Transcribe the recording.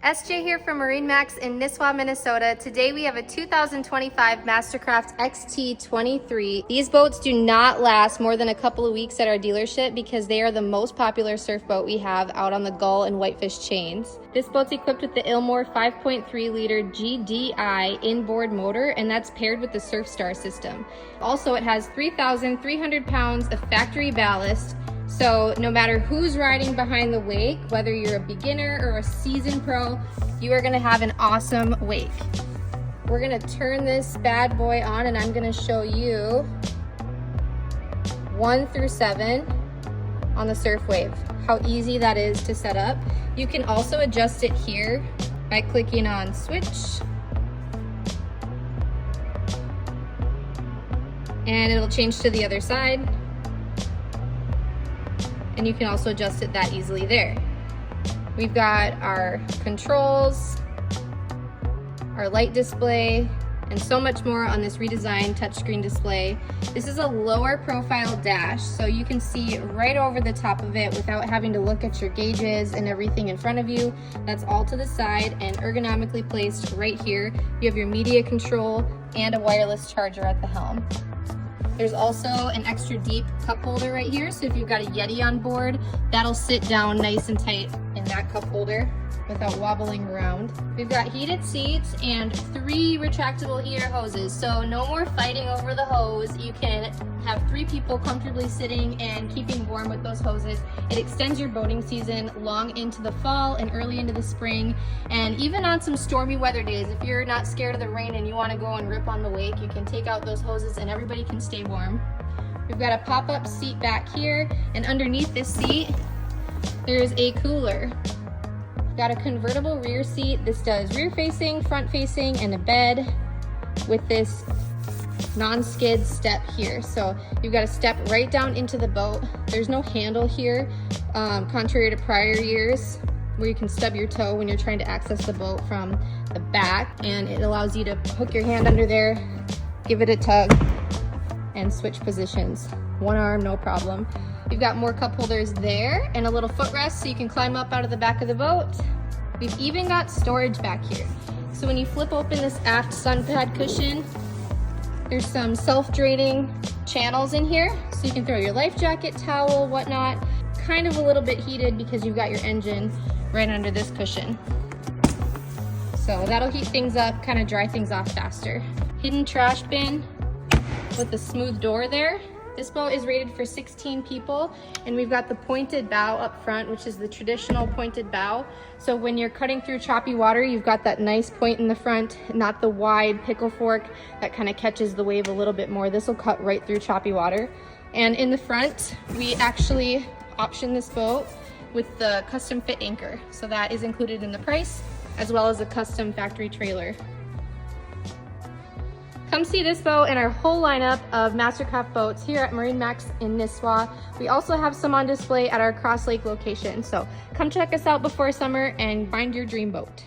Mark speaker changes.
Speaker 1: SJ here from MarineMax in Nisswa, Minnesota. Today we have a 2025 MasterCraft XT23. These boats do not last more than a couple of weeks at our dealership because they are the most popular surf boat we have out on the gull and whitefish chains. This boat's equipped with the Ilmor 5.3 liter GDI inboard motor, and that's paired with the Surfstar system. Also, it has 3,300 pounds of factory ballast. So no matter who's riding behind the wake, whether you're a beginner or a seasoned pro, you are gonna have an awesome wake. We're gonna turn this bad boy on and I'm gonna show you 1 through 7 on the surf wave, how easy that is to set up. You can also adjust it here by clicking on switch. And it'll change to the other side. And you can also adjust it that easily there. We've got our controls, our light display, and so much more on this redesigned touchscreen display. This is a lower profile dash, so you can see right over the top of it without having to look at your gauges and everything in front of you. That's all to the side and ergonomically placed right here. You have your media control and a wireless charger at the helm. There's also an extra deep cup holder right here, so if you've got a Yeti on board, that'll sit down nice and tight in that cup holder without wobbling around. We've got heated seats and 3 retractable heater hoses, so no more fighting over the hose. You can have 3 people comfortably sitting and keeping warm with those hoses. It extends your boating season long into the fall and early into the spring, and even on some stormy weather days, if you're not scared of the rain and you want to go and rip on the wake, you can take out those hoses and everybody can stay warm. We've got a pop-up seat back here, and underneath this seat there's a cooler. Got a convertible rear seat. This does rear facing, front facing, and a bed with this non-skid step here. So you've got to step right down into the boat. There's no handle here, contrary to prior years where you can stub your toe when you're trying to access the boat from the back, and it allows you to hook your hand under there, give it a tug, and switch positions. One arm, no problem. You've got more cup holders there and a little footrest so you can climb up out of the back of the boat. We've even got storage back here. So when you flip open this aft sun pad cushion, there's some self-draining channels in here. So you can throw your life jacket, towel, whatnot. Kind of a little bit heated because you've got your engine right under this cushion. So that'll heat things up, kind of dry things off faster. Hidden trash bin with the smooth door there. This boat is rated for 16 people, and we've got the pointed bow up front, which is the traditional pointed bow. So when you're cutting through choppy water, you've got that nice point in the front, not the wide pickle fork that kind of catches the wave a little bit more. This will cut right through choppy water. And in the front, we actually option this boat with the custom fit anchor. So that is included in the price, as well as a custom factory trailer. Come see this boat and our whole lineup of MasterCraft boats here at MarineMax in Nisswa. We also have some on display at our Cross Lake location. So come check us out before summer and find your dream boat.